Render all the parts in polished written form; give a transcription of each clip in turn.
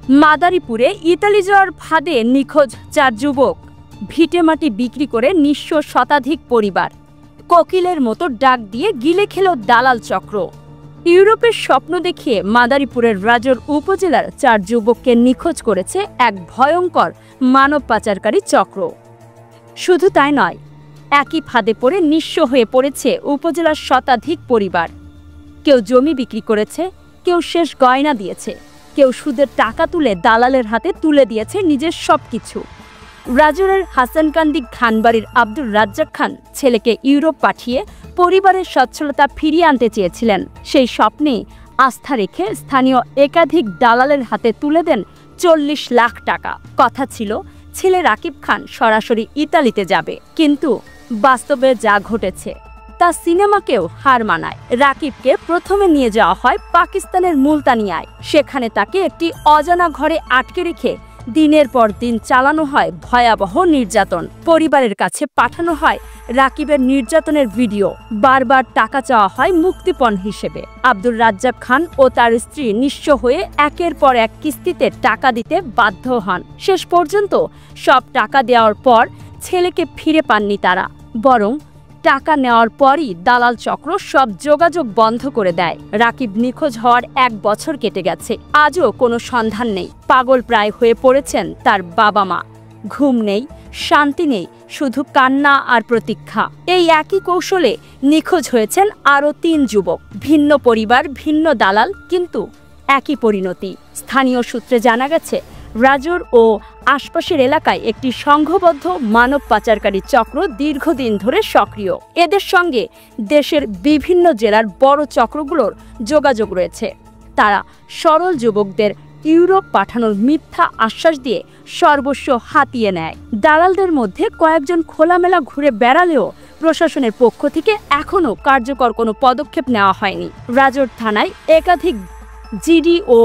মাদারীপুরে Italy যাওয়ার ফাঁদে নিখোঁজ 4 যুবক, ভিটেমাটি বিক্রি করে নিঃস্ব শতাধিক পরিবার, কোকিলের মতো ডাক দিয়ে গিলে খেল দালাল চক্র। ইউরোপের স্বপ্ন দেখিয়ে মাদারীপুরের রাজোর উপজেলার 4 যুবককে নিখোঁজ করেছে এক ভয়ঙ্কর মানব পাচারকারী চক্র। শুধু তাই নয়, একই ফাঁদে পড়ে নিঃস্ব হয়ে পড়েছে উপজেলার শতাধিক পরিবার। কেউ জমি বিক্রি করেছে, কেউ শেষ গয়না দিয়েছে, কেউ সুদের টাকা তুলে দালালের হাতে তুলে দিয়েছে নিজের সবকিছু। রাজৌরের হাসানকান্দি খানবাড়ির আব্দুর রাজ্জাক খান ছেলেকে ইউরোপ পাঠিয়ে পরিবারের সচ্ছলতা ফিরিয়ে আনতে চেয়েছিলেন। সেই স্বপ্নে আস্থা রেখে স্থানীয় একাধিক দালালের হাতে তুলে দেন 40 লাখ টাকা। কথা ছিল ছেলে রাকিব খান সরাসরি ইতালিতে যাবে, কিন্তু বাস্তবে যা ঘটেছে তা সিনেমাকেও হার মানায়। রাকিবকে প্রথমে নিয়ে যাওয়া হয় পাকিস্তানের মুলতানিয়ায়। সেখানে তাকে একটি অজানা ঘরে আটকে রেখে দিনের পর দিন চালানো হয় ভয়াবহ নির্যাতন। পরিবারের কাছে পাঠানো হয় রাকিবের নির্যাতনের ভিডিও। বারবার টাকা চাওয়া হয় মুক্তিপণ হিসেবে। আব্দুর রাজ্জাক খান ও তার স্ত্রী নিঃস্ব হয়ে একের পর এক কিস্তিতে টাকা দিতে বাধ্য হন। শেষ পর্যন্ত সব টাকা দেওয়ার পর ছেলেকে ফিরে পাননি তারা, বরং টাকা নেওয়ার পরই দালাল চক্র সব যোগাযোগ বন্ধ করে দেয়। রাকিব নিখোঁজ হওয়ার 1 বছর কেটে গেছে, আজও কোনো সন্ধান নেই। পাগল প্রায় হয়ে পড়েছেন তার বাবা মা। ঘুম নেই, শান্তি নেই, শুধু কান্না আর প্রতীক্ষা। এই একই কৌশলে নিখোঁজ হয়েছেন আরও 3 যুবক। ভিন্ন পরিবার, ভিন্ন দালাল, কিন্তু একই পরিণতি। স্থানীয় সূত্রে জানা গেছে রাজৌর ও আশপাশের এলাকায় একটি সংঘবদ্ধ মানব পাচারকারী চক্র দীর্ঘদিন ধরে সক্রিয়। এদের সঙ্গে দেশের বিভিন্ন জেলার বড় চক্রগুলোর যোগাযোগ রয়েছে। তারা সরল যুবকদের ইউরোপ পাঠানোর মিথ্যা আশ্বাস দিয়ে সর্বস্ব হাতিয়ে নেয়। দালালদের মধ্যে কয়েকজন খোলামেলা ঘুরে বেড়ালেও প্রশাসনের পক্ষ থেকে এখনও কার্যকর কোনো পদক্ষেপ নেওয়া হয়নি। রাজৌর থানায় একাধিক জিডি ও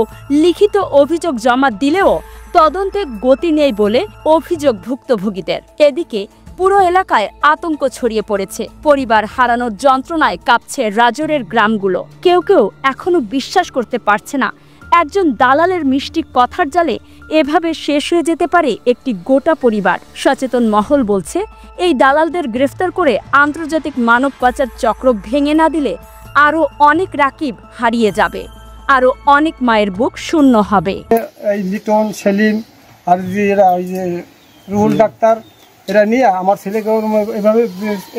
লিখিত অভিযোগ জমা দিলেও তদন্তে গতি নেই বলে অভিযোগ ভুক্তভোগীদের। এদিকে পুরো এলাকায় আতঙ্ক ছড়িয়ে পড়েছে। পরিবার হারানোর যন্ত্রণায় কাঁপছে রাজৌরের গ্রামগুলো। কেউ কেউ এখনো বিশ্বাস করতে পারছে না একজন দালালের মিষ্টি কথার জালে এভাবে শেষ হয়ে যেতে পারে একটি গোটা পরিবার। সচেতন মহল বলছে, এই দালালদের গ্রেফতার করে আন্তর্জাতিক মানব পাচার চক্র ভেঙে না দিলে আরও অনেক রাকিব হারিয়ে যাবে, আরো অনেক মায়ের বুক শূন্য হবে। এই লিটন, সেলিম আর ওই যে রুহুল ডাক্তার, এরা নিয়ে আমার ছেলেকে এইভাবে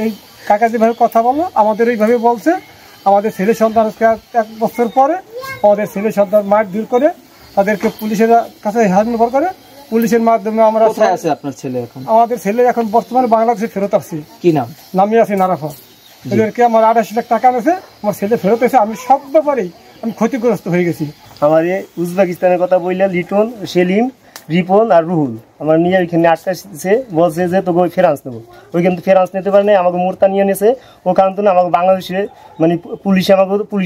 এই কাকা যেভাবে কথা বললো আমাদের এইভাবে বলছে। আমাদের ছেলে সন্তান 1 বছর পরে আমাদের ছেলে সন্তান মার দূর করে তাদেরকে পুলিশের কাছে হ্যান্ডওভার করে। পুলিশের মাধ্যমে আমরা আছে। আপনার ছেলে এখন? আমাদের ছেলে এখন বর্তমানে বাংলাদেশে ফেরত আসছে। কি নাম? নামই আছে নারাফা। এদেরকে আমার 28 লাখ টাকা আছে, আমার ছেলে ফেরত এসে আমি সব ব্যাপারেই আমি ক্ষতিগ্রস্ত হয়ে গেছি। আমার উজবেকিস্তানের কথা বললে লিটন, সেলিম, রিপন আর রুহুল আমার নিয়ে ওইখানে আটকাছে, বলছে যে তোকে ওই ফেরান্স নেবো। ওইখানে তো ফেরান্স নিতে পারে না, আমাকে মোর্তা নিয়ে নিয়েছে। ও কারণ তো না আমাকে বাংলাদেশে মানে পুলিশ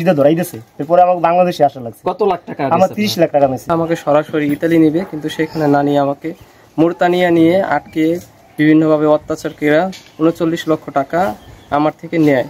দিয়ে ধরাই দিয়েছে। এরপরে আমাকে বাংলাদেশে আসা লাগছে। কত লাখ টাকা? আমার 30 লাখ টাকা নিয়েছে। আমাকে সরাসরি ইতালি নিবে, কিন্তু সেখানে না নিয়ে আমাকে মোরতানিয়া নিয়ে আটকে বিভিন্নভাবে অত্যাচার করে 39 লক্ষ টাকা আমার থেকে নেয়।